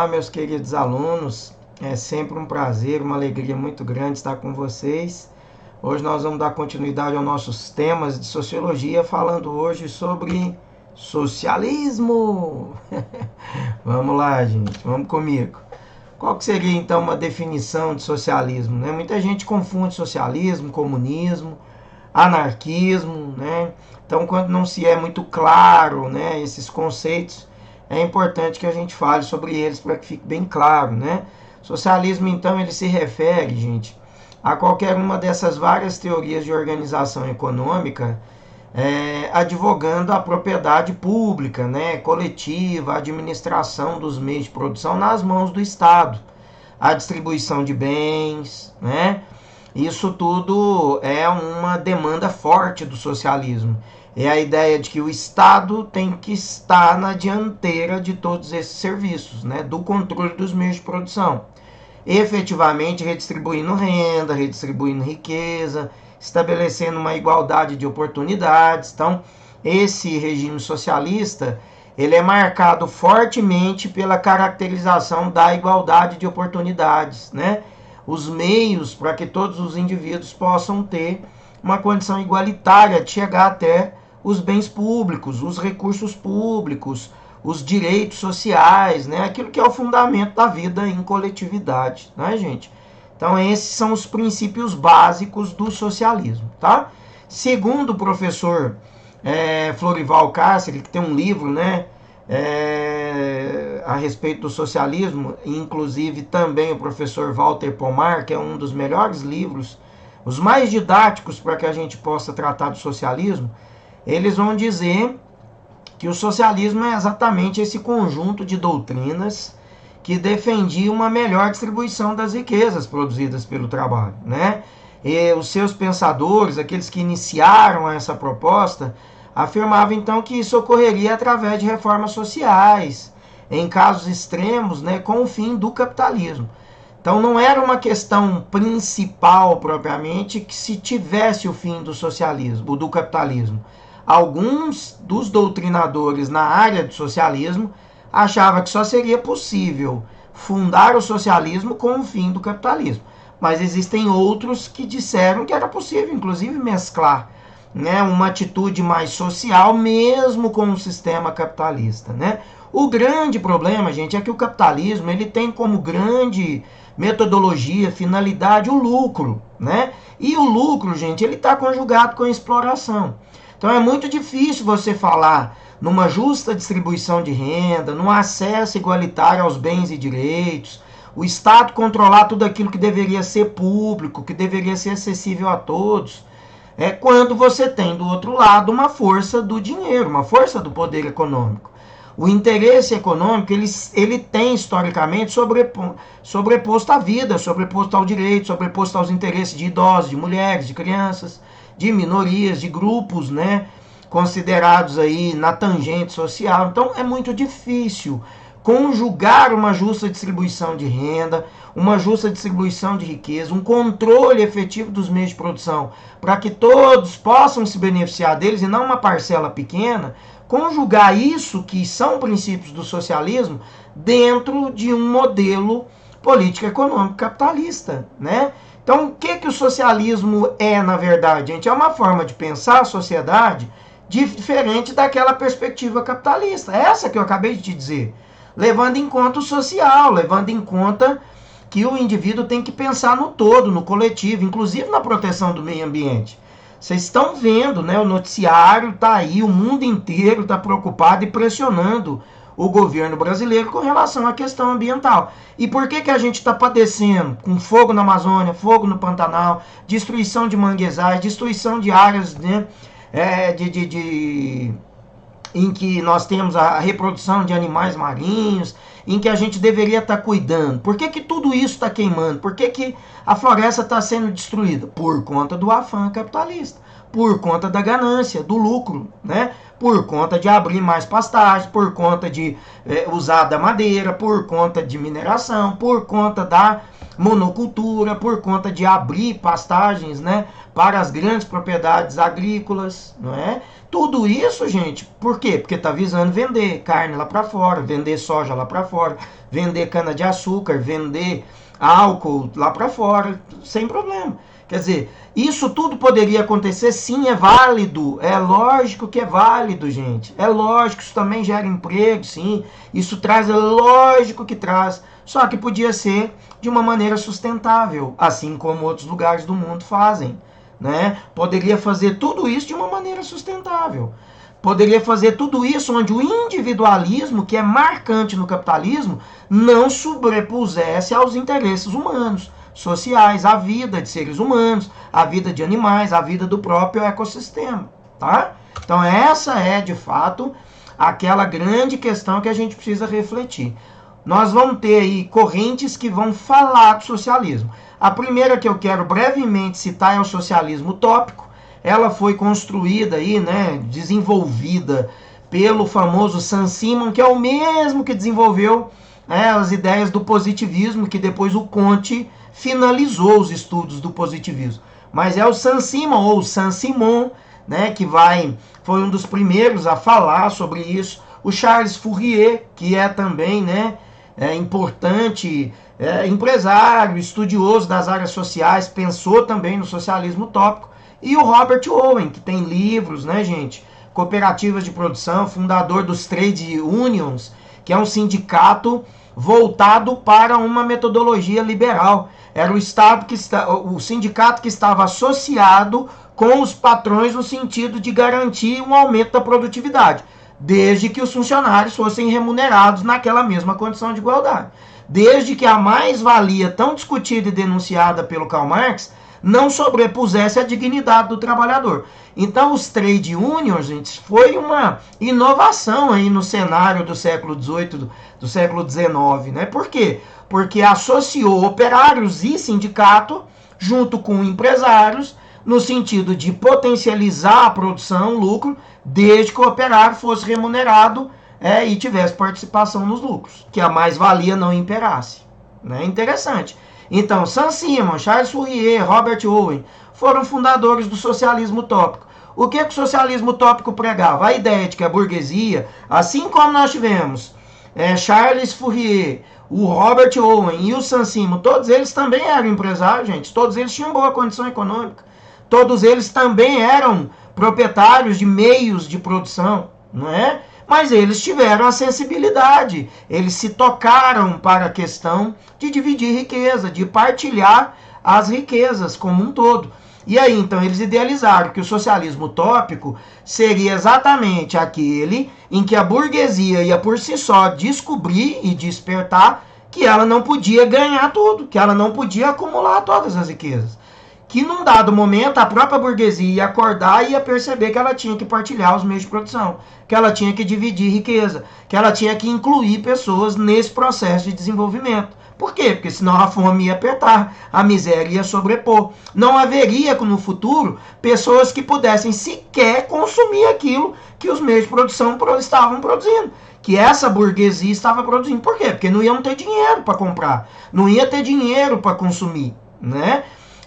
Olá, meus queridos alunos. É sempre um prazer, uma alegria muito grande estar com vocês. Hoje nós vamos dar continuidade aos nossos temas de sociologia, falando hoje sobre socialismo. Vamos lá, gente, vamos comigo. Qual que seria então uma definição de socialismo, né? Muita gente confunde socialismo, comunismo, anarquismo, né? Então, quando não se é muito claro, né, esses conceitos, é importante que a gente fale sobre eles para que fique bem claro, né? Socialismo, então, ele se refere, gente, a qualquer uma dessas várias teorias de organização econômica, advogando a propriedade pública, né, coletiva, a administração dos meios de produção nas mãos do Estado, a distribuição de bens, né? Isso tudo é uma demanda forte do socialismo. É a ideia de que o Estado tem que estar na dianteira de todos esses serviços, né, do controle dos meios de produção, efetivamente redistribuindo renda, redistribuindo riqueza, estabelecendo uma igualdade de oportunidades. Então, esse regime socialista, ele é marcado fortemente pela caracterização da igualdade de oportunidades, né? Os meios para que todos os indivíduos possam ter uma condição igualitária de chegar até os bens públicos, os recursos públicos, os direitos sociais, né? Aquilo que é o fundamento da vida em coletividade, né, gente? Então, esses são os princípios básicos do socialismo, tá? Segundo o professor Florival Cáceres, que tem um livro, né, a respeito do socialismo, inclusive também o professor Walter Pomar, que é um dos melhores livros, os mais didáticos para que a gente possa tratar do socialismo, eles vão dizer que o socialismo é exatamente esse conjunto de doutrinas que defendia uma melhor distribuição das riquezas produzidas pelo trabalho, né? E os seus pensadores, aqueles que iniciaram essa proposta, afirmavam então que isso ocorreria através de reformas sociais, em casos extremos, né, com o fim do capitalismo. Então não era uma questão principal propriamente que se tivesse o fim do socialismo, do capitalismo. Alguns dos doutrinadores na área do socialismo achavam que só seria possível fundar o socialismo com o fim do capitalismo. Mas existem outros que disseram que era possível, inclusive, mesclar, né, uma atitude mais social mesmo com o sistema capitalista, né? O grande problema, gente, é que o capitalismo ele tem como grande metodologia, finalidade, o lucro, né? E o lucro, gente, ele está conjugado com a exploração. Então é muito difícil você falar numa justa distribuição de renda, num acesso igualitário aos bens e direitos, o Estado controlar tudo aquilo que deveria ser público, que deveria ser acessível a todos, quando você tem do outro lado uma força do dinheiro, uma força do poder econômico. O interesse econômico, ele tem historicamente sobreposto à vida, sobreposto ao direito, sobreposto aos interesses de idosos, de mulheres, de crianças, de minorias, de grupos, né, considerados aí na tangente social. Então é muito difícil conjugar uma justa distribuição de renda, uma justa distribuição de riqueza, um controle efetivo dos meios de produção, para que todos possam se beneficiar deles e não uma parcela pequena, conjugar isso, que são princípios do socialismo, dentro de um modelo político-econômico capitalista, né? Então, o que o socialismo é, na verdade, gente? É uma forma de pensar a sociedade diferente daquela perspectiva capitalista. Essa que eu acabei de te dizer. Levando em conta o social, levando em conta que o indivíduo tem que pensar no todo, no coletivo, inclusive na proteção do meio ambiente. Vocês estão vendo, né? O noticiário está aí, o mundo inteiro está preocupado e pressionando o governo brasileiro com relação à questão ambiental. E por que a gente está padecendo com fogo na Amazônia, fogo no Pantanal, destruição de manguezais, destruição de áreas, né, em que nós temos a reprodução de animais marinhos, em que a gente deveria estar cuidando? Por que tudo isso está queimando? Por que a floresta está sendo destruída? Por conta do afã capitalista, por conta da ganância, do lucro, né? Por conta de abrir mais pastagens, por conta de usar da madeira, por conta de mineração, por conta da monocultura, por conta de abrir pastagens, né, para as grandes propriedades agrícolas, não é? Tudo isso, gente, por quê? Porque está visando vender carne lá para fora, vender soja lá para fora, vender cana-de-açúcar, vender álcool lá para fora, sem problema. Quer dizer, isso tudo poderia acontecer, sim, é válido, é lógico que é válido, gente. É lógico, isso também gera emprego, sim, isso traz, é lógico que traz, só que podia ser de uma maneira sustentável, assim como outros lugares do mundo fazem, né? Poderia fazer tudo isso de uma maneira sustentável. Poderia fazer tudo isso onde o individualismo, que é marcante no capitalismo, não sobrepusesse aos interesses humanos, sociais, à vida de seres humanos, à vida de animais, à vida do próprio ecossistema, tá? Então essa é, de fato, aquela grande questão que a gente precisa refletir. Nós vamos ter aí correntes que vão falar do socialismo. A primeira que eu quero brevemente citar é o socialismo utópico. Ela foi construída aí, né, desenvolvida pelo famoso Saint-Simon, que é o mesmo que desenvolveu as ideias do positivismo, que depois o Comte finalizou os estudos do positivismo. Mas é o Saint-Simon ou Saint-Simon, né, que foi um dos primeiros a falar sobre isso. O Charles Fourier, que é também, né, importante empresário, estudioso das áreas sociais, pensou também no socialismo utópico. E o Robert Owen, que tem livros, né, gente? Cooperativas de produção, fundador dos Trade Unions, que é um sindicato voltado para uma metodologia liberal. Era o sindicato que estava associado com os patrões no sentido de garantir um aumento da produtividade, desde que os funcionários fossem remunerados naquela mesma condição de igualdade. Desde que a mais-valia tão discutida e denunciada pelo Karl Marx não sobrepusesse a dignidade do trabalhador. Então, os trade unions, gente, foi uma inovação aí no cenário do século XVIII, do século XIX, né? Por quê? Porque associou operários e sindicato junto com empresários no sentido de potencializar a produção, o lucro, desde que o operário fosse remunerado e tivesse participação nos lucros, que a mais-valia não imperasse. Né? Interessante. Então, Saint-Simon, Charles Fourier, Robert Owen foram fundadores do socialismo utópico. O que o socialismo utópico pregava? A ideia de que a burguesia, assim como nós tivemos Charles Fourier, o Robert Owen e o Saint-Simon, todos eles também eram empresários, gente. Todos eles tinham boa condição econômica. Todos eles também eram proprietários de meios de produção, não é? Mas eles tiveram a sensibilidade, eles se tocaram para a questão de dividir riqueza, de partilhar as riquezas como um todo. E aí, então, eles idealizaram que o socialismo utópico seria exatamente aquele em que a burguesia ia por si só descobrir e despertar que ela não podia ganhar tudo, que ela não podia acumular todas as riquezas. Que num dado momento a própria burguesia ia acordar e ia perceber que ela tinha que partilhar os meios de produção, que ela tinha que dividir riqueza, que ela tinha que incluir pessoas nesse processo de desenvolvimento. Por quê? Porque senão a fome ia apertar, a miséria ia sobrepor. Não haveria no futuro pessoas que pudessem sequer consumir aquilo que os meios de produção estavam produzindo, que essa burguesia estava produzindo. Por quê? Porque não iam ter dinheiro para comprar, não ia ter dinheiro para consumir, né?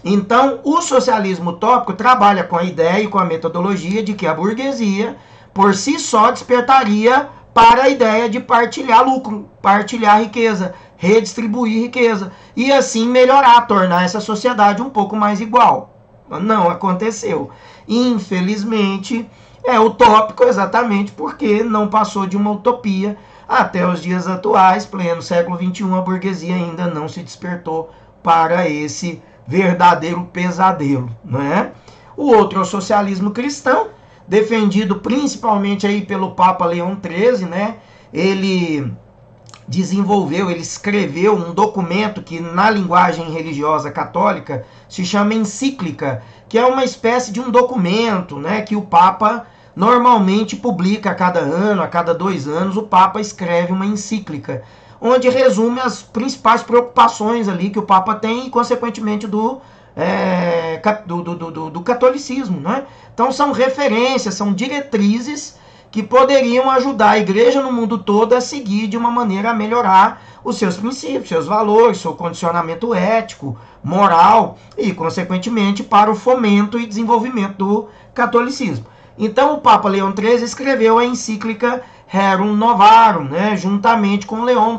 Então, o socialismo utópico trabalha com a ideia e com a metodologia de que a burguesia, por si só, despertaria para a ideia de partilhar lucro, partilhar riqueza, redistribuir riqueza, e assim melhorar, tornar essa sociedade um pouco mais igual. Não aconteceu. Infelizmente, é utópico exatamente porque não passou de uma utopia até os dias atuais, pleno século XXI, a burguesia ainda não se despertou para esse verdadeiro pesadelo, não é? O outro é o socialismo cristão, defendido principalmente aí pelo Papa Leão XIII, né? Ele escreveu um documento que na linguagem religiosa católica se chama encíclica, que é uma espécie de um documento, né, que o Papa normalmente publica a cada ano, a cada 2 anos, o Papa escreve uma encíclica, onde resume as principais preocupações ali que o Papa tem e, consequentemente, do catolicismo, né? Então, são referências, são diretrizes que poderiam ajudar a igreja no mundo todo a seguir de uma maneira a melhorar os seus princípios, seus valores, seu condicionamento ético, moral e, consequentemente, para o fomento e desenvolvimento do catolicismo. Então, o Papa Leão XIII escreveu a encíclica Rerum Novarum, né, juntamente com Leon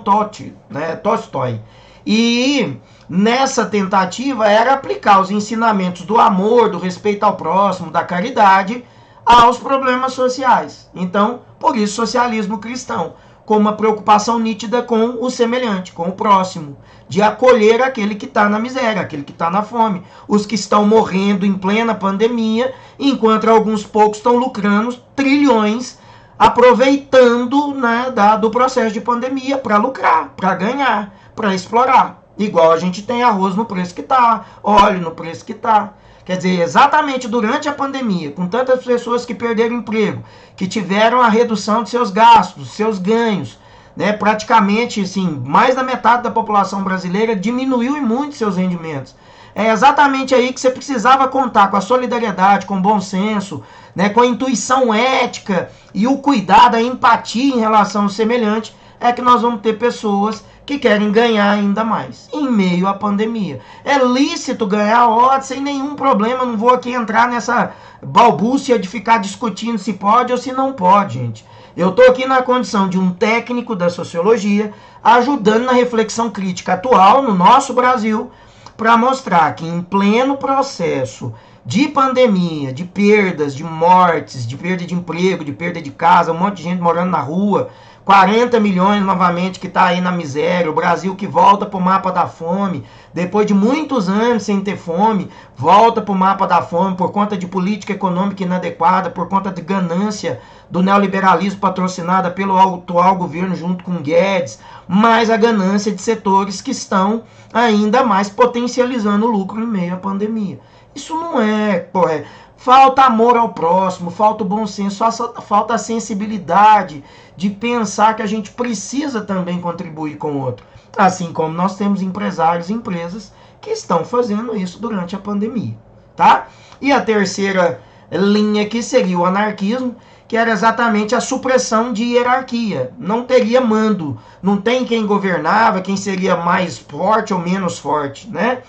Tolstói. E nessa tentativa era aplicar os ensinamentos do amor, do respeito ao próximo, da caridade aos problemas sociais. Então, por isso, socialismo cristão, com uma preocupação nítida com o semelhante, com o próximo, de acolher aquele que está na miséria, aquele que está na fome, os que estão morrendo em plena pandemia, enquanto alguns poucos estão lucrando trilhões, aproveitando, né, do processo de pandemia para lucrar, para ganhar, para explorar. Igual a gente tem arroz no preço que está, óleo no preço que está. Quer dizer, exatamente durante a pandemia, com tantas pessoas que perderam emprego, que tiveram a redução de seus gastos, seus ganhos, né, praticamente assim, mais da metade da população brasileira diminuiu e muito seus rendimentos. É exatamente aí que você precisava contar com a solidariedade, com o bom senso, né, com a intuição ética e o cuidado, a empatia em relação ao semelhante, é que nós vamos ter pessoas que querem ganhar ainda mais, em meio à pandemia. É lícito ganhar odds sem nenhum problema, não vou aqui entrar nessa balbúcia de ficar discutindo se pode ou se não pode, gente. Eu estou aqui na condição de um técnico da sociologia, ajudando na reflexão crítica atual no nosso Brasil, para mostrar que em pleno processo de pandemia, de perdas, de mortes, de perda de emprego, de perda de casa, um monte de gente morando na rua, 40 milhões novamente que está aí na miséria, o Brasil que volta para o mapa da fome, depois de muitos anos sem ter fome, volta para o mapa da fome por conta de política econômica inadequada, por conta de ganância do neoliberalismo patrocinada pelo atual governo junto com Guedes, mais a ganância de setores que estão ainda mais potencializando o lucro em meio à pandemia. Isso não é correto. Falta amor ao próximo, falta o bom senso, falta a sensibilidade de pensar que a gente precisa também contribuir com o outro. Assim como nós temos empresários e empresas que estão fazendo isso durante a pandemia, tá? E a terceira linha aqui seria o anarquismo, que era exatamente a supressão de hierarquia. Não teria mando, não tem quem governava, quem seria mais forte ou menos forte, né?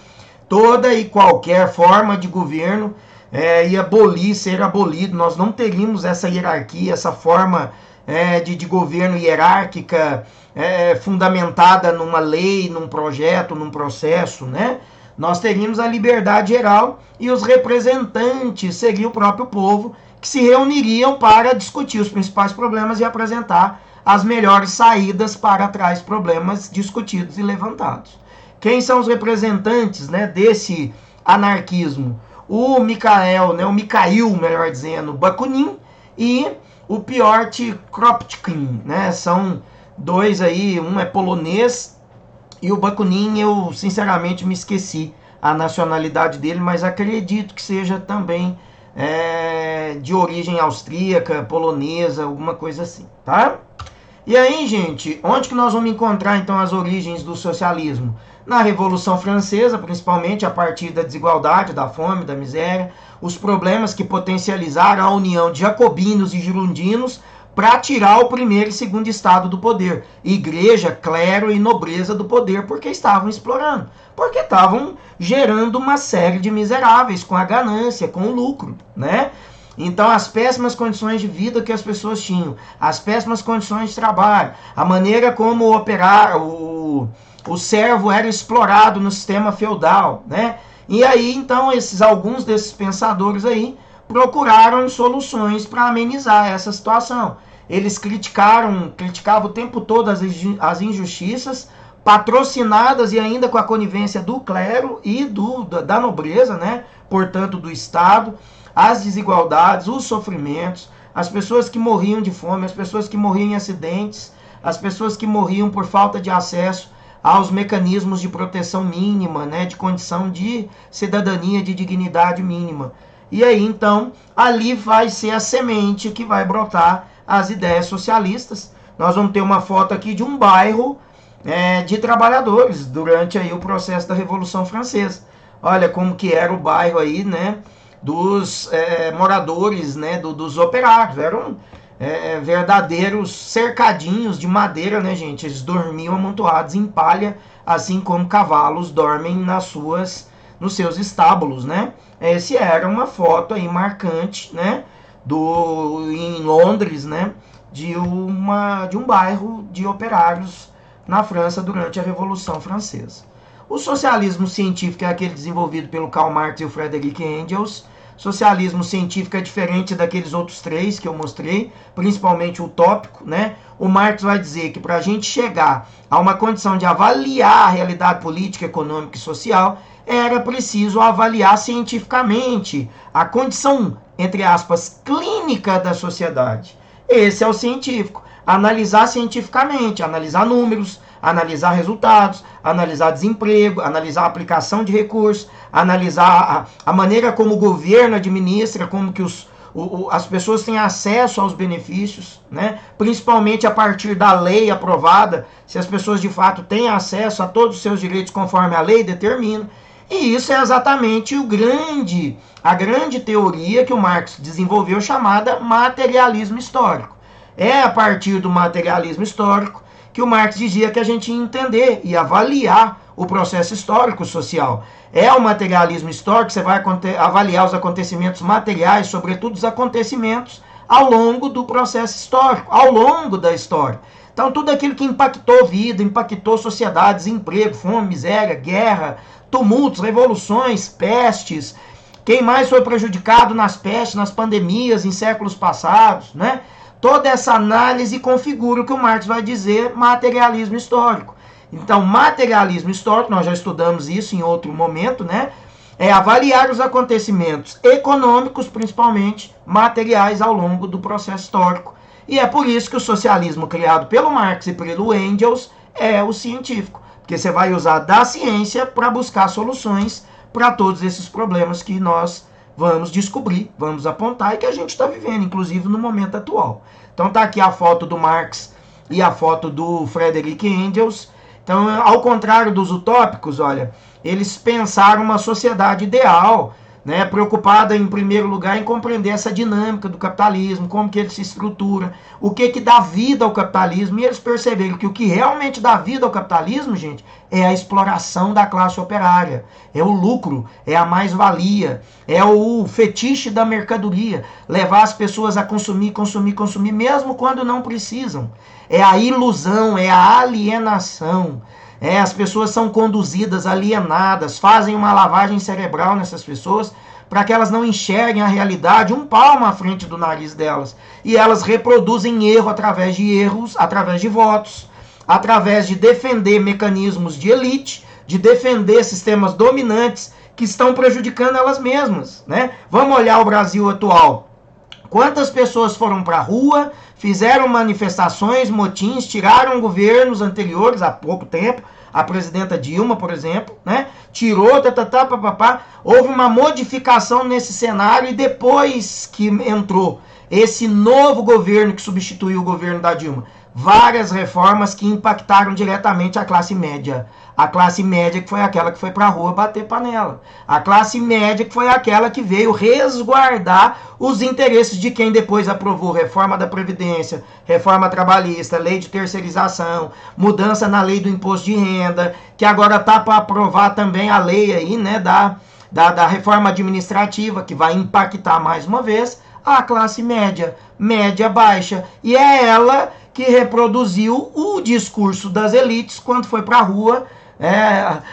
Toda e qualquer forma de governo ia ser abolido, nós não teríamos essa hierarquia, essa forma de governo hierárquica fundamentada numa lei, num projeto, num processo, né? Nós teríamos a liberdade geral e os representantes seriam o próprio povo que se reuniriam para discutir os principais problemas e apresentar as melhores saídas para tais problemas discutidos e levantados. Quem são os representantes, né, desse anarquismo? O Mikhail, melhor dizendo, Bakunin e o Piotr Kropotkin, né? São dois aí, um é polonês e o Bakunin eu sinceramente me esqueci a nacionalidade dele, mas acredito que seja também de origem austríaca, polonesa, alguma coisa assim, tá? E aí, gente, onde que nós vamos encontrar então as origens do socialismo? Na Revolução Francesa, principalmente a partir da desigualdade, da fome, da miséria, os problemas que potencializaram a união de jacobinos e girondinos para tirar o primeiro e segundo estado do poder. Igreja, clero e nobreza do poder, porque estavam explorando, porque estavam gerando uma série de miseráveis com a ganância, com o lucro, né? Então, as péssimas condições de vida que as pessoas tinham, as péssimas condições de trabalho, a maneira como o servo era explorado no sistema feudal, né? E aí, então, alguns desses pensadores aí procuraram soluções para amenizar essa situação. Eles criticavam o tempo todo as injustiças, patrocinadas e ainda com a conivência do clero e da nobreza, né? Portanto, do Estado, as desigualdades, os sofrimentos, as pessoas que morriam de fome, as pessoas que morriam em acidentes, as pessoas que morriam por falta de acesso aos mecanismos de proteção mínima, né, de condição de cidadania, de dignidade mínima. E aí, então, ali vai ser a semente que vai brotar as ideias socialistas. Nós vamos ter uma foto aqui de um bairro de trabalhadores durante aí o processo da Revolução Francesa. Olha como que era o bairro aí, né, dos moradores, né, dos operários. Eram verdadeiros cercadinhos de madeira, né, gente? Eles dormiam amontoados em palha, assim como cavalos dormem nos seus estábulos, né? Esse era uma foto aí marcante, né, em Londres, né, de um bairro de operários na França durante a Revolução Francesa. O socialismo científico é aquele desenvolvido pelo Karl Marx e o Friedrich Engels. Socialismo científico é diferente daqueles outros três que eu mostrei, principalmente o utópico, né? O Marx vai dizer que para a gente chegar a uma condição de avaliar a realidade política, econômica e social, era preciso avaliar cientificamente a condição, entre aspas, clínica da sociedade. Esse é o científico. Analisar cientificamente, analisar números, analisar resultados, analisar desemprego, analisar a aplicação de recursos, analisar a maneira como o governo administra, como que as pessoas têm acesso aos benefícios, né? Principalmente a partir da lei aprovada, se as pessoas de fato têm acesso a todos os seus direitos conforme a lei determina. E isso é exatamente a grande teoria que o Marx desenvolveu, chamada materialismo histórico. É a partir do materialismo histórico que o Marx dizia que a gente ia entender e avaliar o processo histórico social. É o materialismo histórico que você vai avaliar os acontecimentos materiais, sobretudo os acontecimentos ao longo do processo histórico, ao longo da história. Então, tudo aquilo que impactou vida, impactou sociedade, desemprego, fome, miséria, guerra, tumultos, revoluções, pestes, quem mais foi prejudicado nas pestes, nas pandemias, em séculos passados, né? Toda essa análise configura o que o Marx vai dizer materialismo histórico. Então, materialismo histórico, nós já estudamos isso em outro momento, né? É avaliar os acontecimentos econômicos, principalmente materiais, ao longo do processo histórico. E é por isso que o socialismo criado pelo Marx e pelo Engels é o científico. Porque você vai usar da ciência para buscar soluções para todos esses problemas que nós vamos descobrir, vamos apontar e que a gente está vivendo, inclusive no momento atual. Então está aqui a foto do Marx e a foto do Friedrich Engels. Então, ao contrário dos utópicos, olha, eles pensaram uma sociedade ideal, né, preocupada em primeiro lugar em compreender essa dinâmica do capitalismo, como que ele se estrutura, o que dá vida ao capitalismo, e eles perceberam que o que realmente dá vida ao capitalismo, gente, é a exploração da classe operária, é o lucro, é a mais-valia, é o fetiche da mercadoria, levar as pessoas a consumir, mesmo quando não precisam. É a ilusão, é a alienação. As pessoas são conduzidas, alienadas, fazem uma lavagem cerebral nessas pessoas para que elas não enxerguem a realidade um palmo à frente do nariz delas. E elas reproduzem erro através de erros, através de votos, através de defender mecanismos de elite, de defender sistemas dominantes que estão prejudicando elas mesmas, né? Vamos olhar o Brasil atual. Quantas pessoas foram para a rua, fizeram manifestações, motins, tiraram governos anteriores há pouco tempo, a presidenta Dilma, por exemplo, né? Tirou, houve uma modificação nesse cenário e depois que entrou esse novo governo que substituiu o governo da Dilma, várias reformas que impactaram diretamente a classe média. A classe média que foi aquela que foi para a rua bater panela. A classe média que foi aquela que veio resguardar os interesses de quem depois aprovou reforma da Previdência, reforma trabalhista, lei de terceirização, mudança na lei do imposto de renda, que agora está para aprovar também a lei aí, né, da reforma administrativa, que vai impactar mais uma vez a classe média, média baixa. E é ela que reproduziu o discurso das elites quando foi para a rua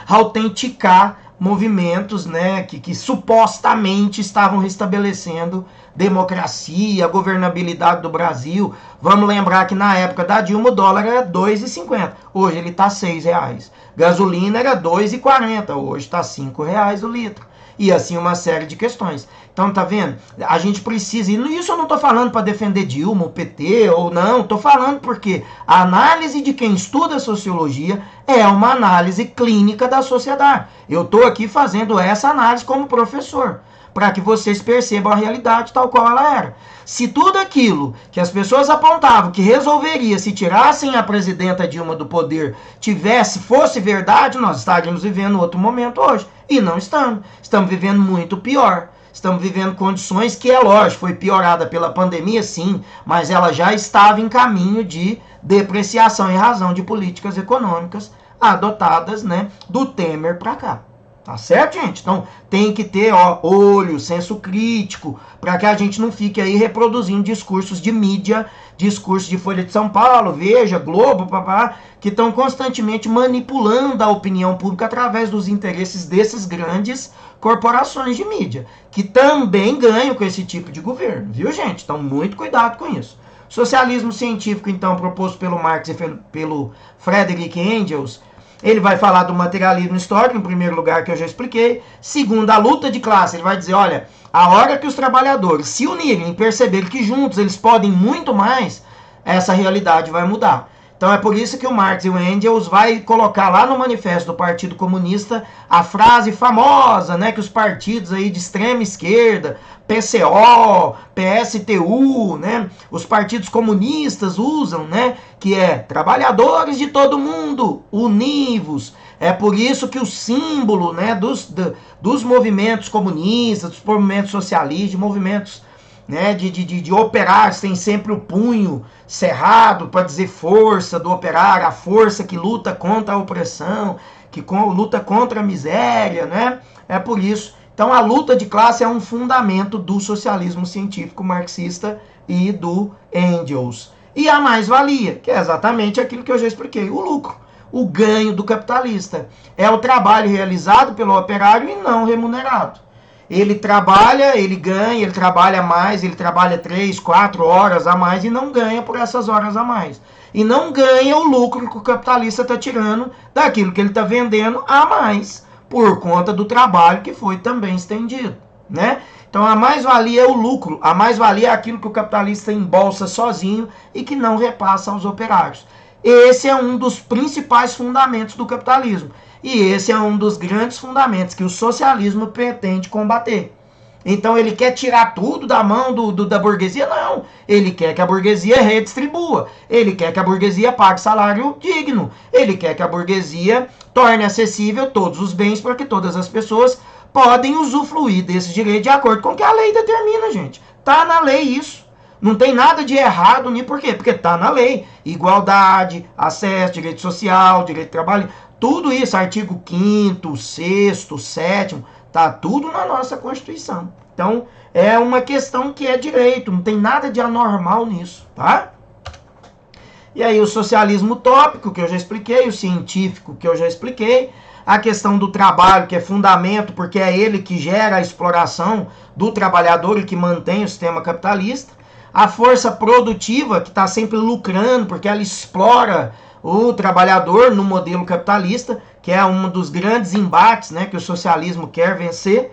autenticar movimentos, né, que supostamente estavam restabelecendo democracia, governabilidade do Brasil. Vamos lembrar que na época da Dilma o dólar era R$ 2,50, hoje ele está R$ 6. Gasolina era R$ 2,40, hoje está R$ 5 o litro. E assim uma série de questões. Então, tá vendo? A gente precisa, e isso eu não estou falando para defender Dilma, o PT, ou não, estou falando porque a análise de quem estuda sociologia é uma análise clínica da sociedade. Eu estou aqui fazendo essa análise como professor, para que vocês percebam a realidade tal qual ela era. Se tudo aquilo que as pessoas apontavam que resolveria se tirassem a presidenta Dilma do poder fosse verdade, nós estaríamos vivendo outro momento hoje. E não estamos. Estamos vivendo muito pior. estamos vivendo condições que, é lógico, foi piorada pela pandemia, sim, mas ela já estava em caminho de depreciação em razão de políticas econômicas adotadas, né, do Temer para cá. Tá certo, gente? Então tem que ter olho, senso crítico, para que a gente não fique aí reproduzindo discursos de mídia, discursos de Folha de São Paulo, Veja, Globo, papá, que estão constantemente manipulando a opinião pública através dos interesses desses grandes corporações de mídia, que também ganham com esse tipo de governo, viu, gente? Então muito cuidado com isso. Socialismo científico, então, proposto pelo Marx e pelo Friedrich Engels, ele vai falar do materialismo histórico, em primeiro lugar, que eu já expliquei. Segundo, a luta de classe. Ele vai dizer, olha, a hora que os trabalhadores se unirem e perceberem que juntos eles podem muito mais, essa realidade vai mudar. Então é por isso que o Marx e o Engels vai colocar lá no manifesto do Partido Comunista a frase famosa, né, que os partidos aí de extrema esquerda, PCO, PSTU, né, os partidos comunistas usam, né, que é trabalhadores de todo mundo, univos. É por isso que o símbolo, né, dos movimentos comunistas, dos movimentos socialistas, de movimentos, né, de operários, tem sempre o punho cerrado para dizer força do operário, a força que luta contra a opressão, que luta contra a miséria, né? É por isso. Então a luta de classe é um fundamento do socialismo científico marxista e do Engels. E a mais-valia, que é exatamente aquilo que eu já expliquei, o lucro, o ganho do capitalista. É o trabalho realizado pelo operário e não remunerado. Ele trabalha, ele ganha, ele trabalha mais, ele trabalha 3, 4 horas a mais e não ganha por essas horas a mais. E não ganha o lucro que o capitalista está tirando daquilo que ele está vendendo a mais, por conta do trabalho que foi também estendido, né? Então a mais-valia é o lucro, a mais-valia é aquilo que o capitalista embolsa sozinho e que não repassa aos operários. Esse é um dos principais fundamentos do capitalismo. E esse é um dos grandes fundamentos que o socialismo pretende combater. Então ele quer tirar tudo da mão da burguesia? Não. Ele quer que a burguesia redistribua. Ele quer que a burguesia pague salário digno. Ele quer que a burguesia torne acessível todos os bens para que todas as pessoas podem usufruir desse direito de acordo com o que a lei determina, gente. Tá na lei isso. Não tem nada de errado nem por quê? Porque tá na lei. Igualdade, acesso, direito social, direito de trabalho. Tudo isso, artigo 5º, 6º, 7º, tá tudo na nossa Constituição. Então, é uma questão que é direito, não tem nada de anormal nisso, tá? E aí o socialismo utópico, que eu já expliquei, o científico, que eu já expliquei, a questão do trabalho, que é fundamento, porque é ele que gera a exploração do trabalhador e que mantém o sistema capitalista, a força produtiva, que está sempre lucrando, porque ela explora o trabalhador no modelo capitalista, que é um dos grandes embates, né, que o socialismo quer vencer,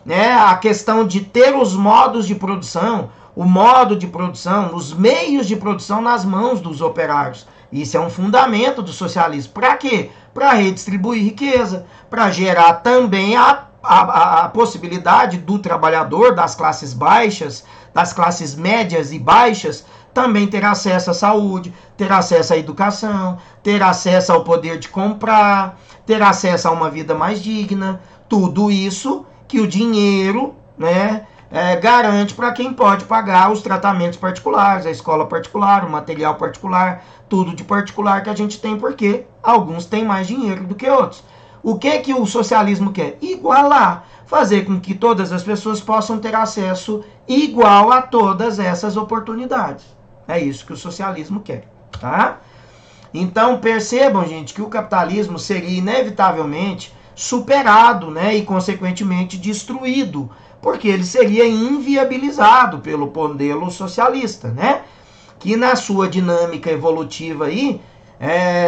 né, a questão de ter os modos de produção, o modo de produção, os meios de produção nas mãos dos operários. Isso é um fundamento do socialismo. Para quê? Para redistribuir riqueza, para gerar também a possibilidade do trabalhador, das classes baixas, das classes médias e baixas, também ter acesso à saúde, ter acesso à educação, ter acesso ao poder de comprar, ter acesso a uma vida mais digna. Tudo isso que o dinheiro, né, garante para quem pode pagar os tratamentos particulares, a escola particular, o material particular, tudo de particular que a gente tem, porque alguns têm mais dinheiro do que outros. O que o socialismo quer? Igualar, fazer com que todas as pessoas possam ter acesso igual a todas essas oportunidades. É isso que o socialismo quer, tá? Então percebam, gente, que o capitalismo seria inevitavelmente superado, né, e consequentemente destruído, porque ele seria inviabilizado pelo modelo socialista, né? Que na sua dinâmica evolutiva aí,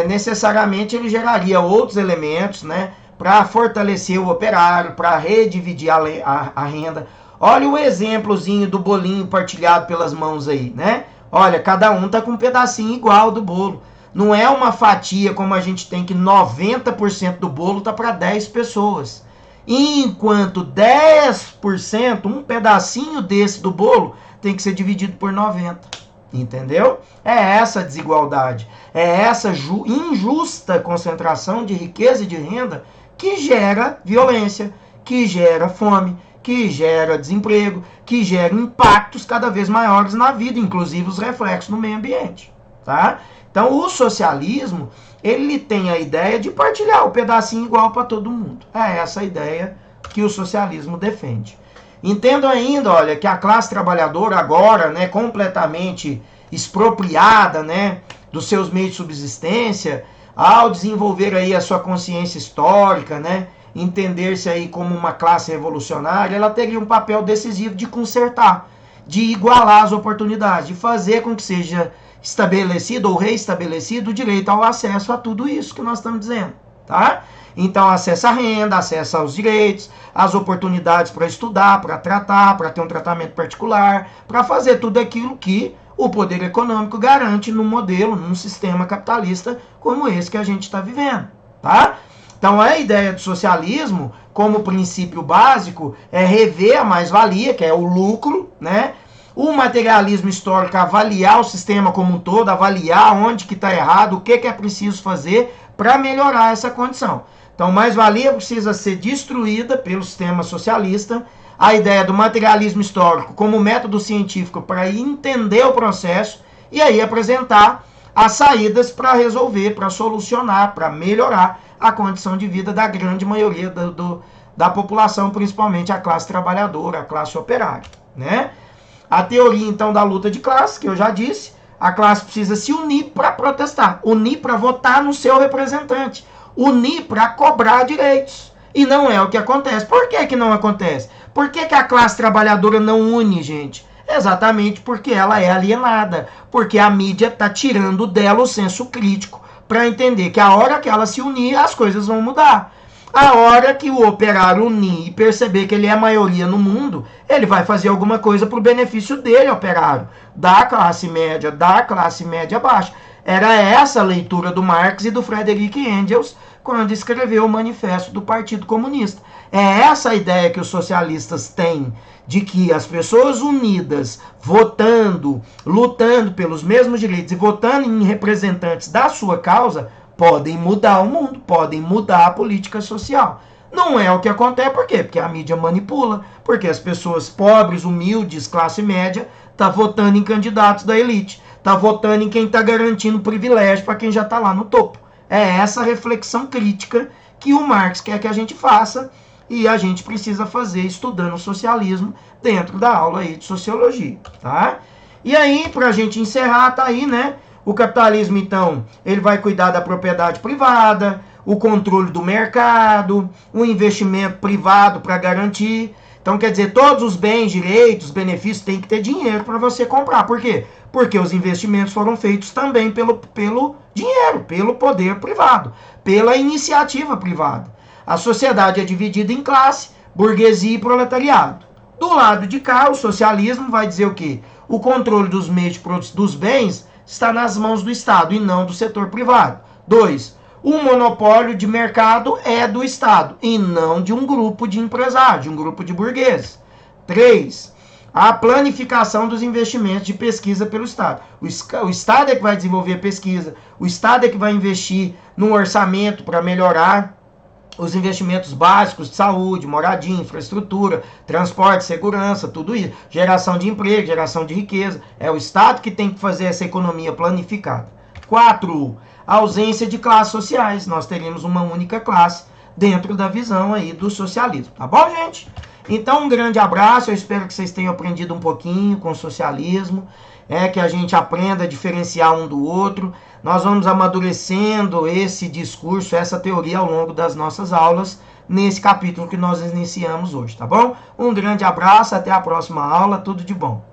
necessariamente ele geraria outros elementos, né, para fortalecer o operário, para redividir a renda. Olha o exemplozinho do bolinho partilhado pelas mãos aí, né? Olha, cada um tá com um pedacinho igual do bolo. Não é uma fatia como a gente tem que 90% do bolo tá para 10 pessoas. Enquanto 10%, um pedacinho desse do bolo, tem que ser dividido por 90. Entendeu? É essa desigualdade. É essa injusta concentração de riqueza e de renda que gera violência, que gera fome, que gera desemprego, que gera impactos cada vez maiores na vida, inclusive os reflexos no meio ambiente, tá? Então o socialismo, ele tem a ideia de partilhar o pedacinho igual para todo mundo. É essa a ideia que o socialismo defende. Entendo ainda, olha, que a classe trabalhadora agora, né, completamente expropriada, né, dos seus meios de subsistência, ao desenvolver aí a sua consciência histórica, né, entender-se aí como uma classe revolucionária, ela teria um papel decisivo de consertar, de igualar as oportunidades, de fazer com que seja estabelecido ou reestabelecido o direito ao acesso a tudo isso que nós estamos dizendo, tá? Então, acesso à renda, acesso aos direitos, as oportunidades para estudar, para tratar, para ter um tratamento particular, para fazer tudo aquilo que o poder econômico garante num modelo, num sistema capitalista como esse que a gente está vivendo, tá? Então, a ideia do socialismo, como princípio básico, é rever a mais-valia, que é o lucro, né? O materialismo histórico, avaliar o sistema como um todo, avaliar onde que está errado, o que é preciso fazer para melhorar essa condição. Então, mais-valia precisa ser destruída pelo sistema socialista. A ideia do materialismo histórico como método científico para entender o processo e aí apresentar as saídas para resolver, para solucionar, para melhorar a condição de vida da grande maioria da população, principalmente a classe trabalhadora, a classe operária, né? A teoria, então, da luta de classe, que eu já disse, a classe precisa se unir para protestar, unir para votar no seu representante, unir para cobrar direitos. E não é o que acontece. Por que que não acontece? Por que que a classe trabalhadora não une, gente? Exatamente porque ela é alienada, porque a mídia está tirando dela o senso crítico para entender que a hora que ela se unir, as coisas vão mudar. A hora que o operário unir e perceber que ele é a maioria no mundo, ele vai fazer alguma coisa para o benefício dele, operário, da classe média baixa. Era essa a leitura do Marx e do Friedrich Engels quando escreveu o Manifesto do Partido Comunista. É essa a ideia que os socialistas têm, de que as pessoas unidas, votando, lutando pelos mesmos direitos e votando em representantes da sua causa, podem mudar o mundo, podem mudar a política social. Não é o que acontece, por quê? Porque a mídia manipula, porque as pessoas pobres, humildes, classe média, estão votando em candidatos da elite, está votando em quem está garantindo privilégio para quem já está lá no topo. É essa reflexão crítica que o Marx quer que a gente faça e a gente precisa fazer estudando o socialismo dentro da aula aí de sociologia, tá? E aí, para a gente encerrar, tá aí, né? O capitalismo, então, ele vai cuidar da propriedade privada, o controle do mercado, o investimento privado para garantir. Então, quer dizer, todos os bens, direitos, benefícios, tem que ter dinheiro para você comprar. Por quê? Porque os investimentos foram feitos também pelo dinheiro, pelo poder privado, pela iniciativa privada. A sociedade é dividida em classe, burguesia e proletariado. Do lado de cá, o socialismo vai dizer o quê? O controle dos meios dos bens está nas mãos do Estado e não do setor privado. 2. O monopólio de mercado é do Estado e não de um grupo de empresários, de um grupo de burgueses. 3. A planificação dos investimentos de pesquisa pelo Estado. O Estado é que vai desenvolver a pesquisa, o Estado é que vai investir num orçamento para melhorar os investimentos básicos de saúde, moradia, infraestrutura, transporte, segurança, tudo isso. Geração de emprego, geração de riqueza. É o Estado que tem que fazer essa economia planificada. 4. A ausência de classes sociais. Nós teríamos uma única classe dentro da visão aí do socialismo. Tá bom, gente? Então, um grande abraço. Eu espero que vocês tenham aprendido um pouquinho com o socialismo. Que a gente aprenda a diferenciar um do outro. Nós vamos amadurecendo esse discurso, essa teoria ao longo das nossas aulas, nesse capítulo que nós iniciamos hoje, tá bom? Um grande abraço, até a próxima aula, tudo de bom.